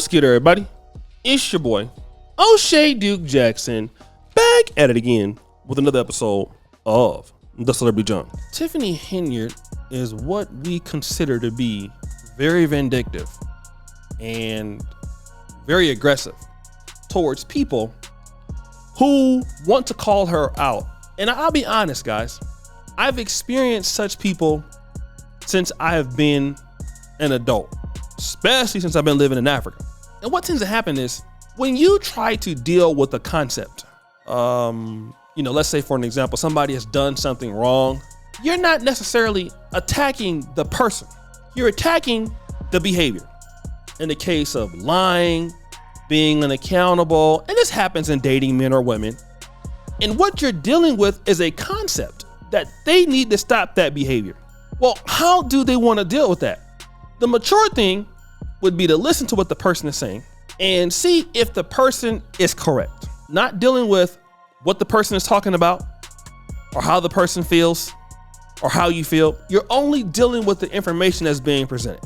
What's good, everybody? It's your boy, O'Shea Duke Jackson, back at it again with another episode of The Celebrity Junk. Tiffany Henyard is what we consider to be very vindictive and very aggressive towards people who want to call her out. And I'll be honest, guys, I've experienced such people since I have been an adult, especially since I've been living in Africa. And what tends to happen is when you try to deal with a concept, let's say for an example, somebody has done something wrong. You're not necessarily attacking the person. You're attacking the behavior. In the case of lying, being unaccountable, and this happens in dating men or women. And what you're dealing with is a concept that they need to stop that behavior. Well, how do they want to deal with that? The mature thing would be to listen to what the person is saying and see if the person is correct. Not dealing with what the person is talking about or how the person feels or how you feel. You're only dealing with the information that's being presented.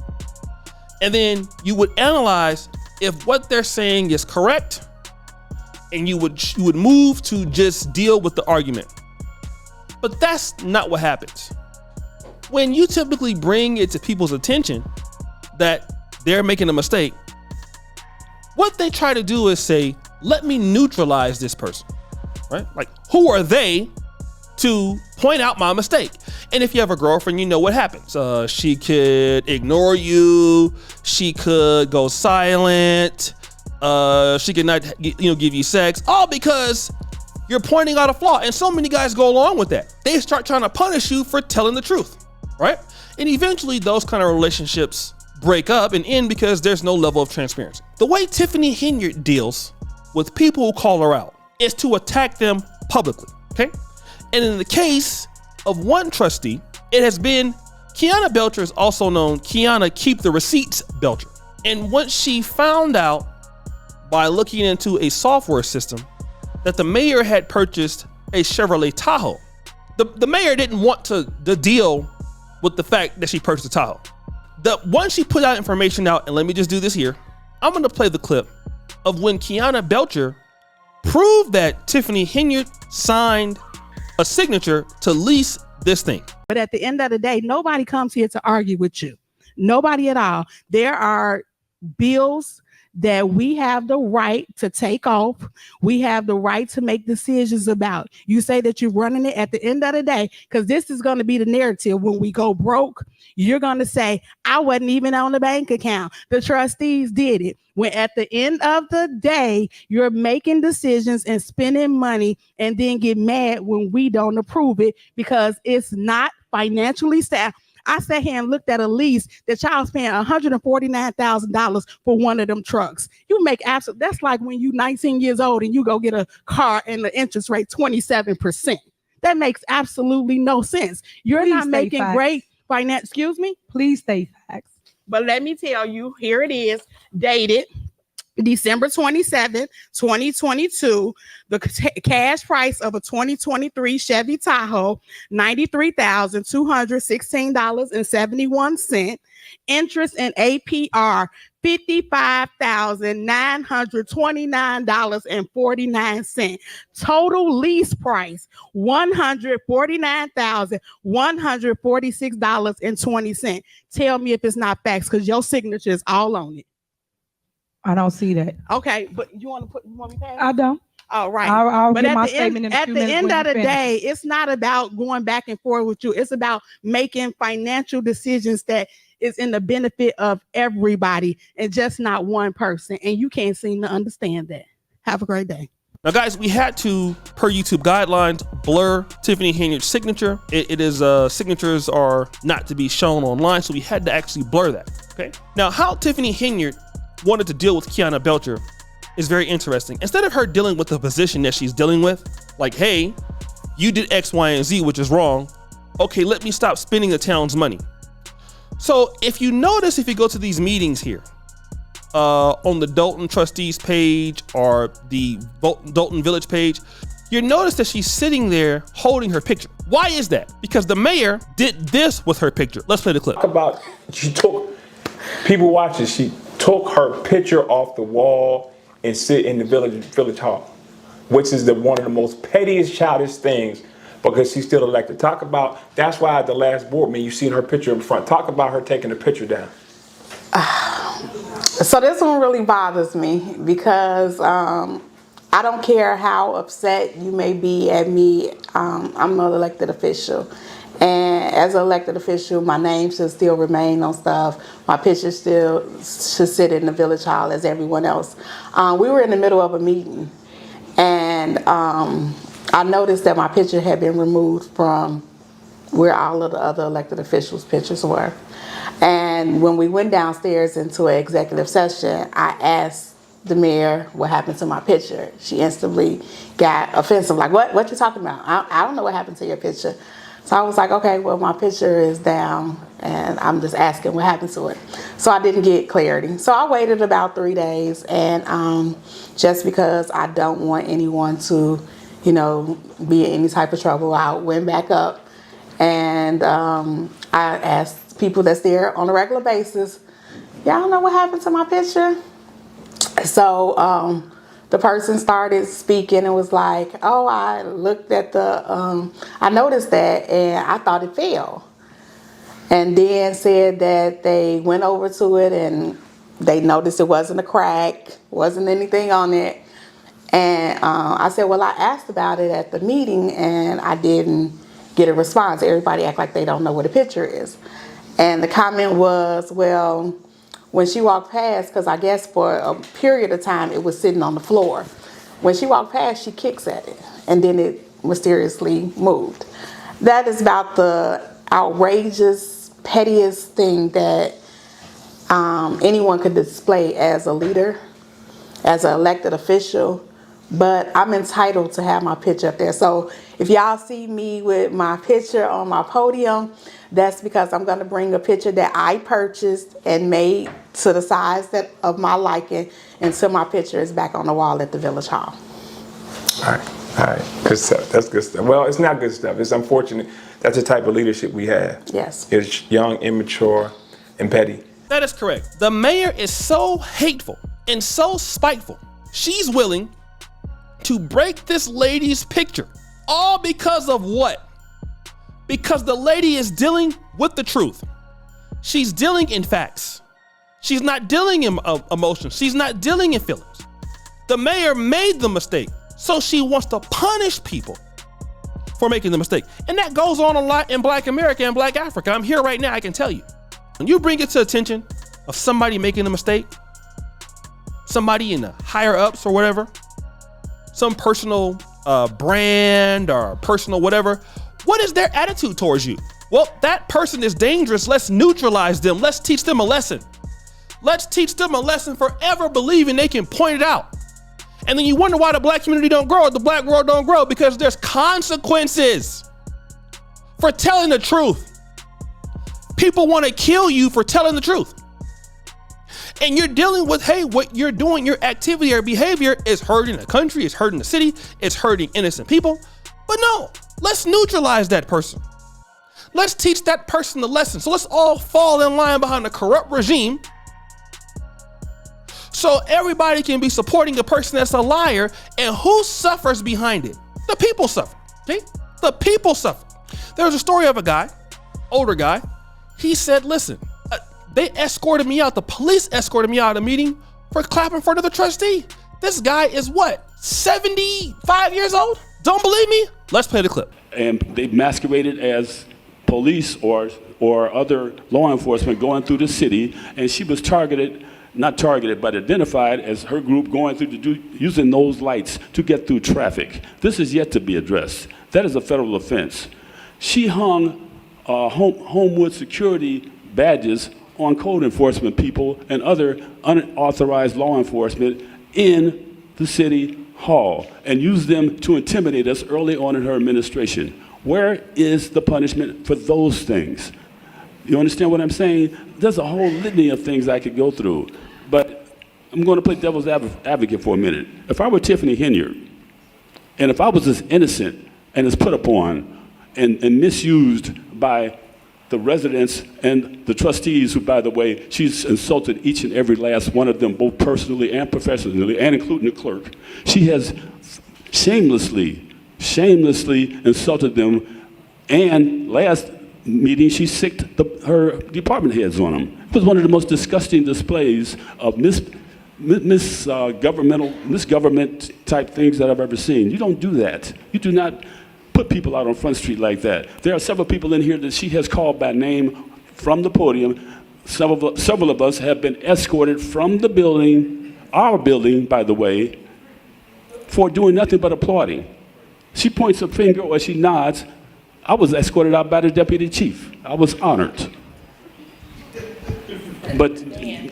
And then you would analyze if what they're saying is correct, and you would move to just deal with the argument. But that's not what happens. When you typically bring it to people's attention that they're making a mistake, what they try to do is say, let me neutralize this person, right? Like, who are they to point out my mistake? And if you have a girlfriend, you know what happens. She could ignore you. She could go silent. She could not, give you sex, all because you're pointing out a flaw. And so many guys go along with that. They start trying to punish you for telling the truth, right? And eventually those kind of relationships break up and end because there's no level of transparency. The way Tiffany Henyard deals with people who call her out is to attack them publicly, okay? And in the case of one trustee, it has been Kiana Belcher, is also known Kiana Keep the Receipts Belcher. And once she found out by looking into a software system that the mayor had purchased a Chevrolet Tahoe, the mayor didn't want to deal with the fact that she purchased a Tahoe. Once she put out information out, and let me just do this here, I'm going to play the clip of when Kiana Belcher proved that Tiffany Henyard signed a signature to lease this thing. But at the end of the day, nobody comes here to argue with you. Nobody at all. There are bills that we have the right to take off. We have the right to make decisions about. You say that you're running it at the end of the day, because this is going to be the narrative. When we go broke, you're going to say, I wasn't even on the bank account. The trustees did it. When at the end of the day, you're making decisions and spending money and then get mad when we don't approve it because it's not financially sound. I sat here and looked at a lease that y'all was paying $149,000 for one of them trucks. You make absolute, that's like when you 19 years old and you go get a car and the interest rate 27%. That makes absolutely no sense. You're Please not making facts. Great finance, excuse me? Please state facts. But let me tell you, here it is, dated December 27th, 2022. The cash price of a 2023 Chevy Tahoe, $93,216.71. Interest and APR, $55,929.49. Total lease price, $149,146.20. Tell me if it's not facts, because your signature is all on it. I don't see that. Okay, but you want me to pass? I don't. All right. I'll But give at my the statement in a at few the minutes end when of you the finish. day, it's not about going back and forth with you. It's about making financial decisions that is in the benefit of everybody and just not one person. And you can't seem to understand that. Have a great day. Now, guys, we had to, per YouTube guidelines, blur Tiffany Henyard's signature. It is signatures are not to be shown online, so we had to actually blur that. Okay. Now, how Tiffany Henyard wanted to deal with Kiana Belcher is very interesting. Instead of her dealing with the position that she's dealing with, like, hey, you did X, Y, and Z, which is wrong. Okay, let me stop spending the town's money. So if you notice, if you go to these meetings here, on the Dolton Trustees page or the Dolton Village page, you notice that she's sitting there holding her picture. Why is that? Because the mayor did this with her picture. Let's play the clip. Talk about, she took people watching, she took took her picture off the wall and sit in the village hall, which is one of the most pettiest, childish things, because she's still elected. Talk about, that's why at the last board meeting, you seen her picture in front. Talk about her taking the picture down. So this one really bothers me because I don't care how upset you may be at me. I'm an elected official. And as an elected official, my name should still remain on stuff. My picture still should sit in the village hall as everyone else. We were in the middle of a meeting, and I noticed that my picture had been removed from where all of the other elected officials' pictures were. And when we went downstairs into an executive session, I asked the mayor what happened to my picture. She instantly got offensive, like, what you talking about? I don't know what happened to your picture. So I was like, okay, well, my picture is down, and I'm just asking what happened to it. So I didn't get clarity. So I waited about 3 days, and just because I don't want anyone to, be in any type of trouble, I went back up, and I asked people that's there on a regular basis, y'all know what happened to my picture? So the person started speaking and was like, oh, I looked at I noticed that and I thought it fell. And then said that they went over to it and they noticed it wasn't a crack, wasn't anything on it. And I said, well, I asked about it at the meeting and I didn't get a response. Everybody act like they don't know what a picture is. And the comment was, well, when she walked past, because I guess for a period of time it was sitting on the floor. When she walked past, she kicks at it, and then it mysteriously moved. That is about the outrageous, pettiest thing that anyone could display as a leader, as an elected official. But I'm entitled to have my picture up there. So if y'all see me with my picture on my podium, that's because I'm going to bring a picture that I purchased and made to the size of my liking until my picture is back on the wall at the village hall. All right, good stuff. That's good stuff. Well, it's not good stuff. It's unfortunate. That's the type of leadership we have. Yes. It's young, immature, and petty. That is correct. The mayor is so hateful and so spiteful. She's willing to break this lady's picture. All because of what? Because the lady is dealing with the truth. She's dealing in facts. She's not dealing in emotions. She's not dealing in feelings. The mayor made the mistake, so she wants to punish people for making the mistake. And that goes on a lot in Black America and Black Africa. I'm here right now, I can tell you. When you bring it to attention of somebody making a mistake, somebody in the higher ups or whatever, some personal brand or personal whatever, what is their attitude towards you? Well, that person is dangerous. Let's neutralize them. Let's teach them a lesson. Let's teach them a lesson forever believing they can point it out. And then you wonder why the Black community don't grow, the Black world don't grow, because there's consequences for telling the truth. People want to kill you for telling the truth. And you're dealing with, hey, what you're doing, your activity or behavior is hurting the country, it's hurting the city, it's hurting innocent people. But no, let's neutralize that person. Let's teach that person the lesson. So let's all fall in line behind a corrupt regime so everybody can be supporting a person that's a liar. And who suffers behind it? The people suffer, okay? The people suffer. There was a story of a guy, older guy. He said, listen, they escorted me out. The police escorted me out of a meeting for clapping for the trustee. This guy is what, 75 years old? Don't believe me? Let's play the clip. And they masqueraded as police or other law enforcement going through the city, and she was not targeted, but identified as her group going through using those lights to get through traffic. This is yet to be addressed. That is a federal offense. She hung Homewood security badges on code enforcement people and other unauthorized law enforcement in the city hall and used them to intimidate us early on in her administration. Where is the punishment for those things? You understand what I'm saying? There's a whole litany of things I could go through, but I'm going to play devil's advocate for a minute. If I were Tiffany Henyard, and if I was as innocent and as put upon and misused by the residents and the trustees, who, by the way, she's insulted each and every last one of them, both personally and professionally, and including the clerk. She has shamelessly insulted them, and last meeting she sicked her department heads on them. It was one of the most disgusting displays of misgovernment type things that I've ever seen. You don't do that. You do not put people out on Front Street like that. There are several people in here that she has called by name from the podium. Several of us have been escorted from the building, our building, by the way, for doing nothing but applauding. She points a finger or she nods. I was escorted out by the deputy chief. I was honored. But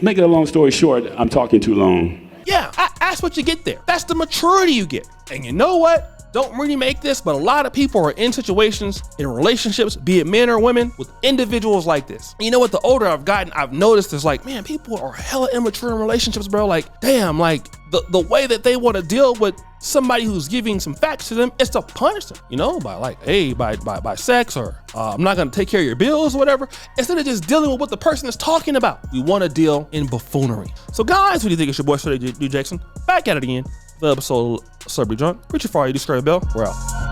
make it a long story short, I'm talking too long. Yeah, that's what you get there. That's the maturity you get. And you know what? Don't really make this, but a lot of people are in situations, in relationships, be it men or women, with individuals like this. You know what? The older I've gotten, I've noticed is like, man, people are hella immature in relationships, bro. Like, damn, like the way that they want to deal with somebody who's giving some facts to them is to punish them, you know, by like, hey, by sex, or I'm not gonna take care of your bills or whatever, instead of just dealing with what the person is talking about. We want to deal in buffoonery. So guys, what do you think? It's your boy, Duke Jackson, back at it again. The episode of Celebrity Drunk. Preacher Fire, you do Bell. We're out.